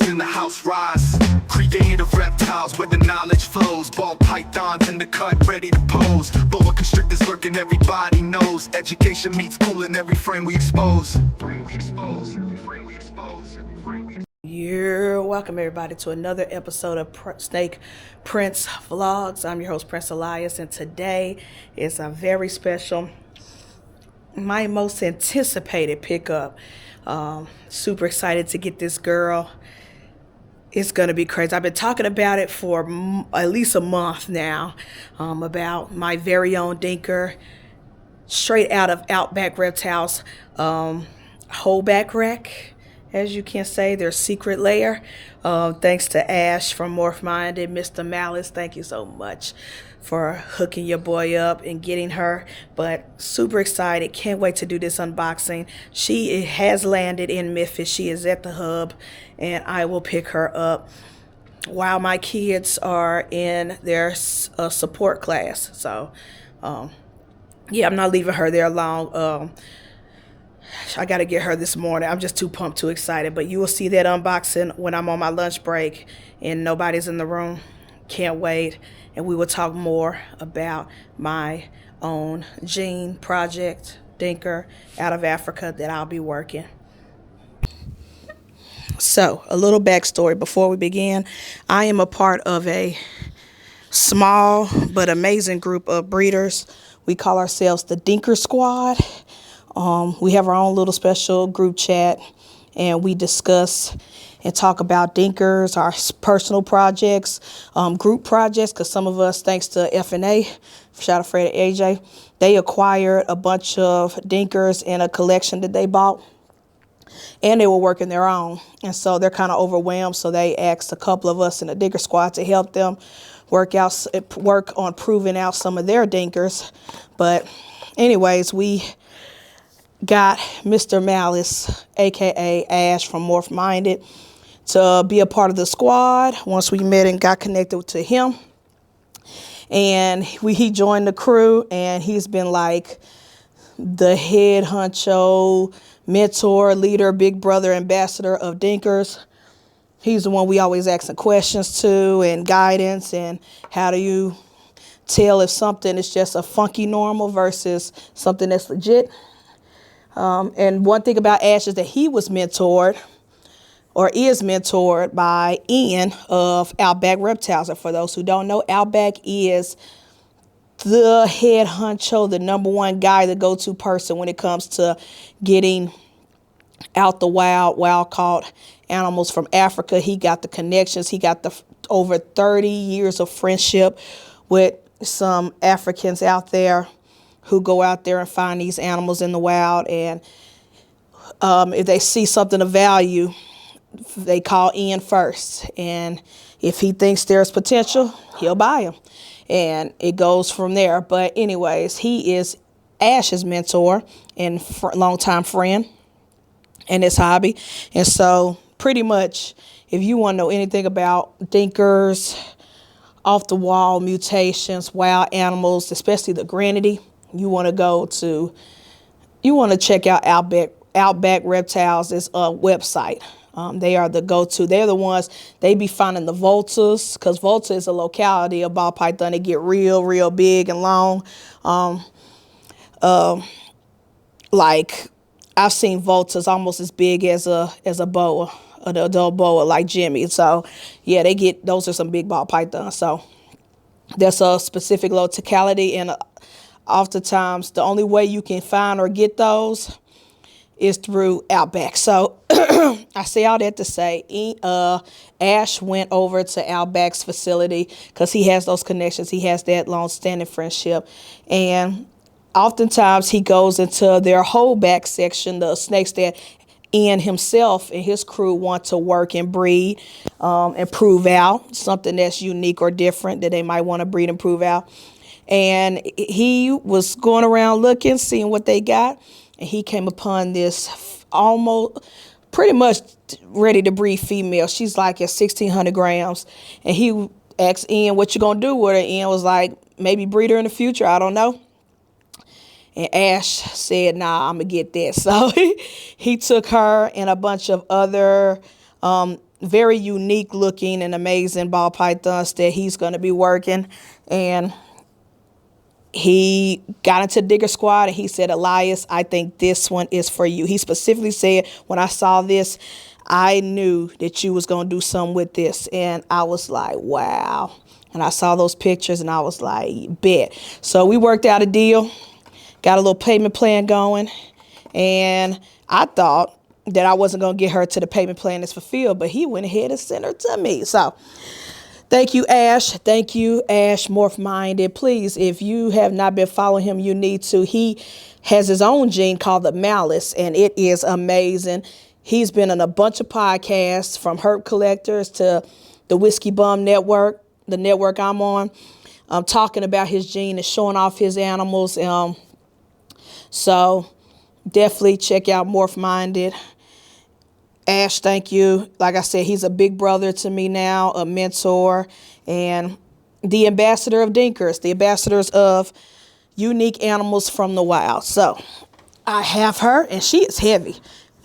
in the house rise. Creative reptiles where the knowledge flows. Ball pythons in the cut, ready to pose. Boa constrictors lurking, everybody knows. Education meets school in every frame we expose. You're welcome, everybody, to another episode of Snake Prince Vlogs. I'm your host, Prince Elias, and today is a very special, my most anticipated pickup. Super excited to get this girl. It's going to be crazy. I've been talking about it for at least a month now, about my very own Dinker, straight out of Outback Reptiles, holdback rack, as you can say, their secret lair. Thanks to Ash from Morph Minded, Mr. Malice. Thank you so much for hooking your boy up and getting her. But super excited. Can't wait to do this unboxing. She has landed in Memphis. She is at the hub, and I will pick her up while my kids are in their support class. So, yeah, I'm not leaving her there long. I got to get her this morning. I'm just too pumped, too excited. But you will see that unboxing when I'm on my lunch break and nobody's in the room. Can't wait. And we will talk more about my own gene project, Dinker, out of Africa that I'll be working. So, a little backstory before we begin. I am a part of a small but amazing group of breeders. We call ourselves the Dinker Squad. We have our own little special group chat, and we discuss and talk about Dinkers, our personal projects, group projects, because some of us, thanks to F&A, shout out Fred and AJ, they acquired a bunch of Dinkers in a collection that they bought, and they were working their own. And so they're kind of overwhelmed, so they asked a couple of us in the Dinker Squad to help them work on proving out some of their Dinkers. But anyways, we got Mr. Malice, aka Ash from Morph Minded, to be a part of the squad once we met and got connected to him. And he joined the crew, and he's been like the head honcho, mentor, leader, big brother, ambassador of Dinkers. He's the one we always asking questions to and guidance, and how do you tell if something is just a funky normal versus something that's legit. And one thing about Ash is that he was mentored, or is mentored, by Ian of Outback Reptiles. And for those who don't know, Outback is the head honcho, the number one guy, the go-to person when it comes to getting out the wild caught animals from Africa. He got the connections. He got the over 30 years of friendship with some Africans out there who go out there and find these animals in the wild. And if they see something of value, they call Ian first. And if he thinks there's potential, he'll buy them. And it goes from there. But anyways, he is Ash's mentor and longtime friend in his hobby. And so pretty much, if you want to know anything about Dinkers, off the wall mutations, wild animals, especially the Granity, you want to check out Outback Reptiles' website. They are the go-to. They're the ones, they be finding the Voltas, because Volta is a locality of ball python. They get real big and long. Like I've seen Voltas almost as big as a boa, an adult boa like Jimmy. So yeah, those are some big ball pythons. So that's a specific locality, and oftentimes the only way you can find or get those is through Outback. So I say all that to say, Ash went over to Outback's facility because he has those connections. He has that long-standing friendship. And oftentimes he goes into their holdback section, the snakes that Ian himself and his crew want to work and breed and prove out, something that's unique or different that they might want to breed and prove out. And he was going around looking, seeing what they got, and he came upon this almost pretty much ready to breed female. She's like at 1,600 grams. And he asked Ian, what you gonna do with her? Ian was like, maybe breed her in the future, I don't know. And Ash said, nah, I'm gonna get that. So he took her and a bunch of other very unique looking and amazing ball pythons that he's going to be working. And he got into Dinker Squad and he said, Elias, I think this one is for you. He specifically said, when I saw this, I knew that you was going to do something with this. And I was like, wow. And I saw those pictures and I was like, bet. So we worked out a deal, got a little payment plan going. And I thought that I wasn't going to get her to the payment plan that's fulfilled, but he went ahead and sent her to me. So thank you, Ash. Thank you, Ash Morph Minded. Please, if you have not been following him, you need to. He has his own gene called the Malice, and it is amazing. He's been on a bunch of podcasts, from Herb Collectors to the Whiskey Bum Network, the network I'm on, talking about his gene and showing off his animals. So definitely check out Morph Minded. Ash, thank you. Like I said, he's a big brother to me now, a mentor, and the ambassador of Dinkers, the ambassadors of unique animals from the wild. So I have her, and she is heavy.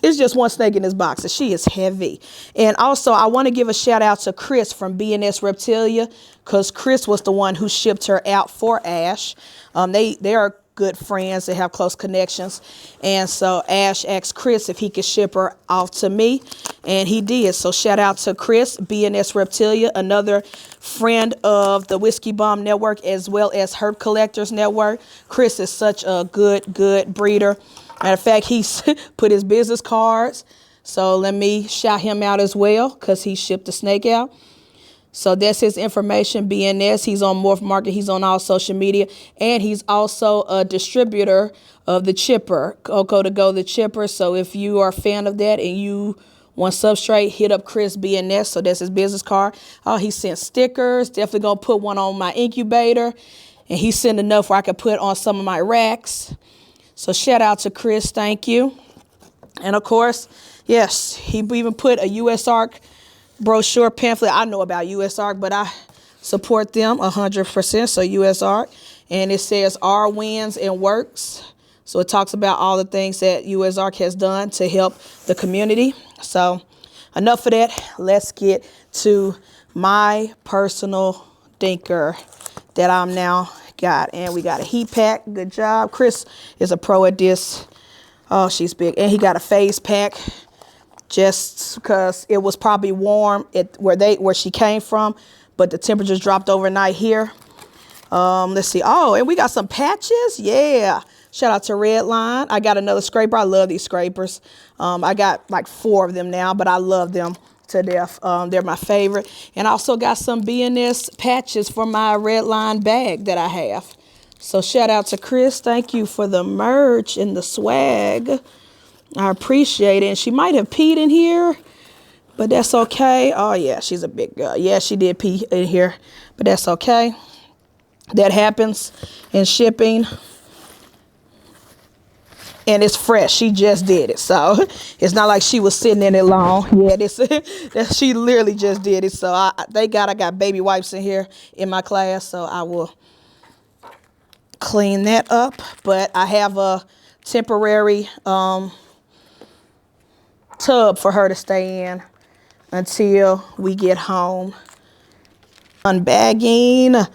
It's just one snake in this box, and she is heavy. And also, I want to give a shout out to Chris from B&S Reptilia, because Chris was the one who shipped her out for Ash. They are good friends. They have close connections. And so Ash asked Chris if he could ship her off to me, and he did. So shout out to Chris, B&S Reptilia, another friend of the Whiskey Bomb Network as well as Herb Collectors Network. Chris is such a good breeder. Matter of fact, he's put his business cards. So let me shout him out as well, because he shipped the snake out. So that's his information, BNS. He's on Morph Market. He's on all social media. And he's also a distributor of the chipper, Coco to Go the chipper. So if you are a fan of that and you want substrate, hit up Chris BNS. So that's his business card. Oh, he sent stickers. Definitely going to put one on my incubator. And he sent enough where I could put on some of my racks. So shout out to Chris. Thank you. And of course, yes, he even put a USARK brochure pamphlet. I know about USARK, but I support them 100%. So USARK, and it says R wins and works. So it talks about all the things that USARK has done to help the community. So enough of that. Let's get to my personal Dinker that I'm now got. And we got a heat pack. Good job. Chris is a pro at this. Oh, she's big. And he got a phase pack, just because it was probably warm where she came from, but the temperatures dropped overnight here. Let's see. Oh, and we got some patches. Yeah. Shout out to Redline. I got another scraper. I love these scrapers. I got like 4 of them now, but I love them to death. They're my favorite. And I also got some BNS patches for my Redline bag that I have. So shout out to Chris. Thank you for the merch and the swag. I appreciate it. And she might have peed in here, but that's okay. Oh, yeah, she's a big girl. Yeah, she did pee in here, but that's okay. That happens in shipping. And it's fresh. She just did it. So it's not like she was sitting in it long. Yeah, she literally just did it. So thank God I got baby wipes in here in my class. So I will clean that up. But I have a temporary tub for her to stay in until we get home. Unbagging.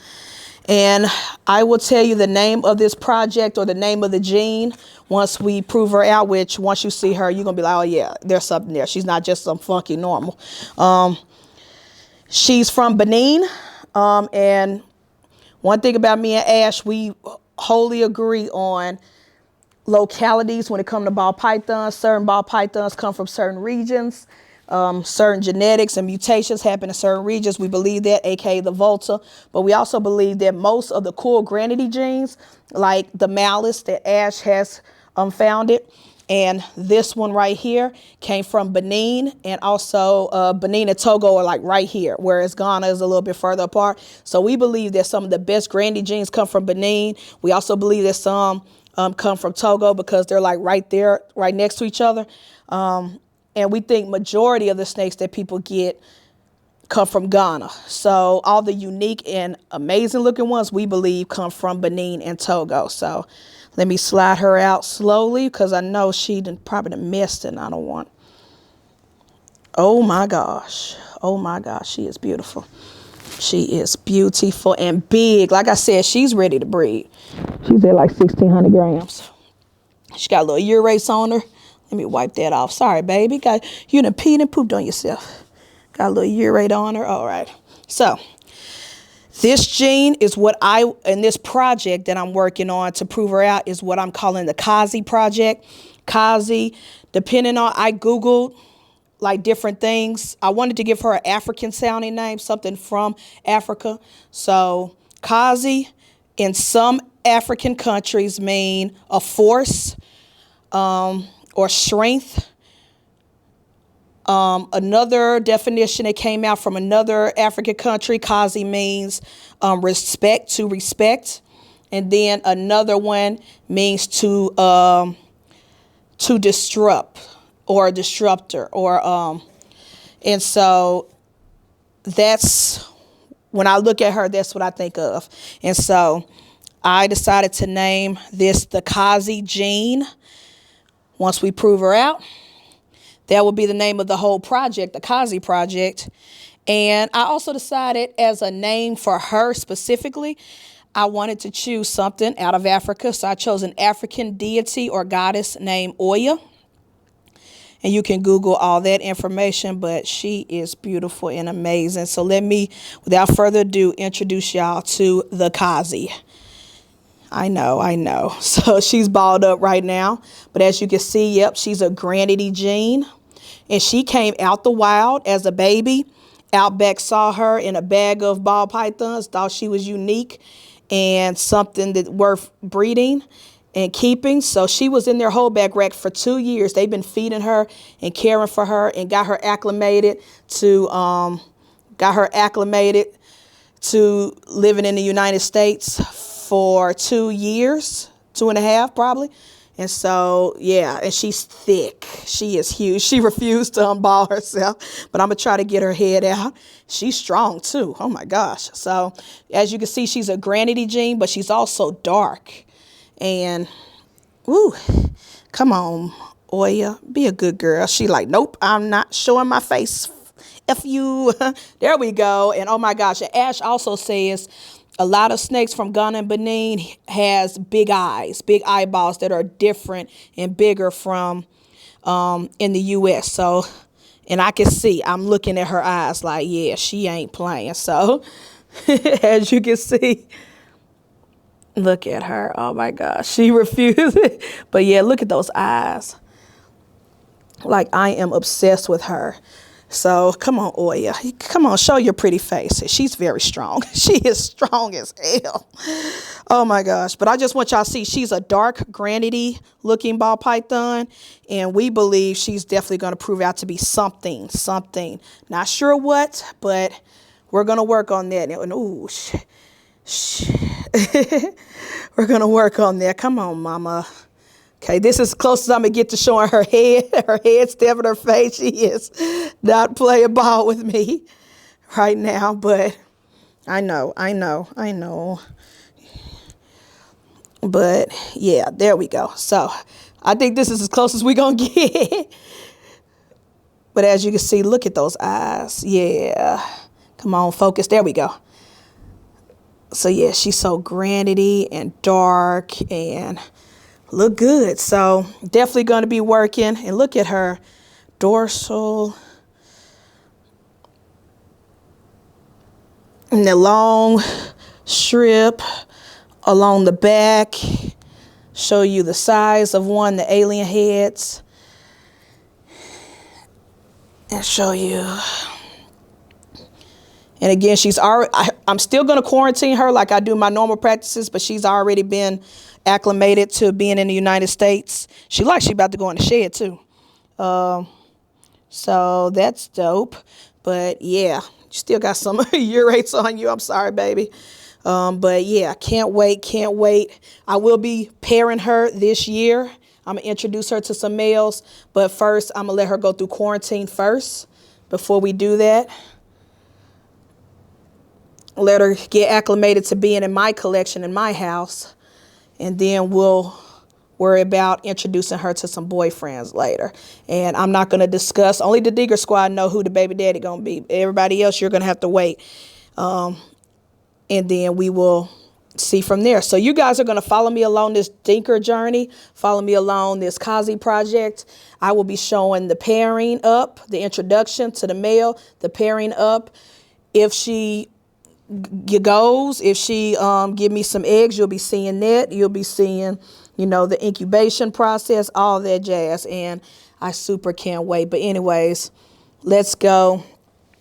And I will tell you the name of this project or the name of the gene once we prove her out, which once you see her, you're going to be like, oh, yeah, there's something there. She's not just some funky normal. She's from Benin. And one thing about me and Ash, we wholly agree on localities when it comes to ball pythons. Certain ball pythons come from certain regions. Certain genetics and mutations happen in certain regions. We believe that, aka the Volta. But we also believe that most of the cool granity genes, like the Malice that Ash has founded, and this one right here came from Benin, and also Benin and Togo are like right here, whereas Ghana is a little bit further apart. So we believe that some of the best granity genes come from Benin. We also believe that some come from Togo because they're like right there, right next to each other. And we think majority of the snakes that people get come from Ghana. So all the unique and amazing looking ones we believe come from Benin and Togo. So let me slide her out slowly because I know she probably missed it and I don't want. Oh my gosh. Oh my gosh. She is beautiful. She is beautiful and big. Like I said, she's ready to breed. She's at like 1,600 grams. She got a little urace on her. Let me wipe that off. Sorry, baby. You done peed and pooped on yourself. Got a little urate on her. All right. So this gene is what in this project that I'm working on to prove her out is what I'm calling the Kazi project. Kazi, depending on, I Googled like different things. I wanted to give her an African sounding name, something from Africa. So Kazi in some African countries mean a force or strength. Another definition that came out from another African country, Kazi means respect, to respect. And then another one means to disrupt or a disruptor or and so that's when I look at her, that's what I think of. And so I decided to name this the Kazi gene. Once we prove her out, that will be the name of the whole project, the Kazi project. And I also decided as a name for her specifically, I wanted to choose something out of Africa. So I chose an African deity or goddess named Oya. And you can Google all that information, but she is beautiful and amazing. So let me, without further ado, introduce y'all to the Kazi. I know. So she's balled up right now. But as you can see, yep, she's a granity gene. And she came out the wild as a baby. Outback saw her in a bag of ball pythons, thought she was unique and something that worth breeding and keeping. So she was in their holdback rack for 2 years. They've been feeding her and caring for her and got her acclimated to living in the United States for 2 years, 2.5 probably. And so, yeah, and she's thick. She is huge. She refused to unball herself, but I'm going to try to get her head out. She's strong, too. Oh, my gosh. So, as you can see, she's a granity gene, but she's also dark. And, woo, come on, Oya, be a good girl. She like, nope, I'm not showing my face. F you. There we go. And, oh, my gosh, and Ash also says a lot of snakes from Ghana and Benin has big eyes, big eyeballs that are different and bigger from in the U.S. So, and I can see, I'm looking at her eyes like, yeah, she ain't playing. So, as you can see, look at her. Oh, my gosh. She refused. But, yeah, look at those eyes. Like, I am obsessed with her. So, come on, Oya. Come on, show your pretty face. She's very strong. She is strong as hell. Oh, my gosh. But I just want y'all to see she's a dark, granity-looking ball python. And we believe she's definitely going to prove out to be something. Not sure what, but we're going to work on that. And, ooh, we're going to work on that. Come on, mama. Okay, this is as close as I'm going to get to showing her head stabbing her face. She is not playing ball with me right now, but I know. But, yeah, there we go. So, I think this is as close as we're going to get. But as you can see, look at those eyes. Yeah. Come on, focus. There we go. So, yeah, she's so granity and dark and look good. So definitely going to be working. And look at her dorsal and the long strip along the back. Show you the size of one, the alien heads. And show you. And again, I'm still going to quarantine her like I do my normal practices, but she's already been acclimated to being in the United States. She about to go in the shed too. So that's dope. But yeah, you still got some urates on you. I'm sorry, baby. But yeah, can't wait. I will be pairing her this year. I'm going to introduce her to some males. But first, I'm going to let her go through quarantine first before we do that. Let her get acclimated to being in my collection in my house. And then we'll worry about introducing her to some boyfriends later. And I'm not going to discuss, only the Dinker squad know who the baby daddy going to be. Everybody else, you're going to have to wait. And then we will see from there. So you guys are going to follow me along this Dinker journey, follow me along this Kazi project. I will be showing the pairing up, the introduction to the male, the pairing up. If she goes, if she give me some eggs, you'll be seeing that. You'll be seeing, you know, the incubation process, all that jazz. And I super can't wait. But anyways, let's go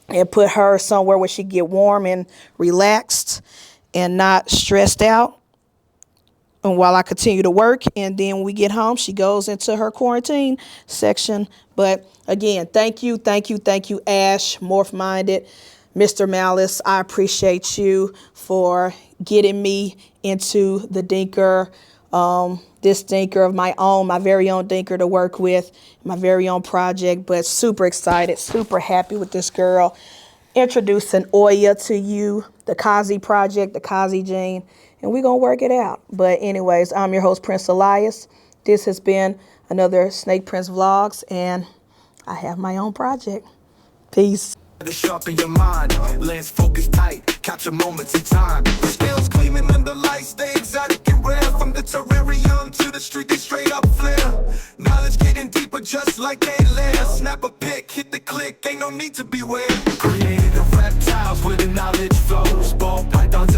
and put her somewhere where she get warm and relaxed and not stressed out. And while I continue to work, and then when we get home, she goes into her quarantine section. But again, thank you, Ash, Morph Minded, Mr. Malice. I appreciate you for getting me into the Dinker, this Dinker of my own, my very own Dinker to work with, my very own project. But super excited, super happy with this girl. Introducing Oya to you, the Kazi project, the Kazi gene, and we're going to work it out. But anyways, I'm your host, Prince Elias. This has been another Snake Prince Vlogs, and I have my own project. Peace. Sharpen your mind, lens focus tight, capture moments in time. Scales gleaming under lights, stay exotic and rare. From the terrarium to the street, they straight up flare. Knowledge getting deeper, just like they lair. Snap a pic, hit the click, ain't no need to beware. Created of reptiles where the knowledge flows. Ball pythons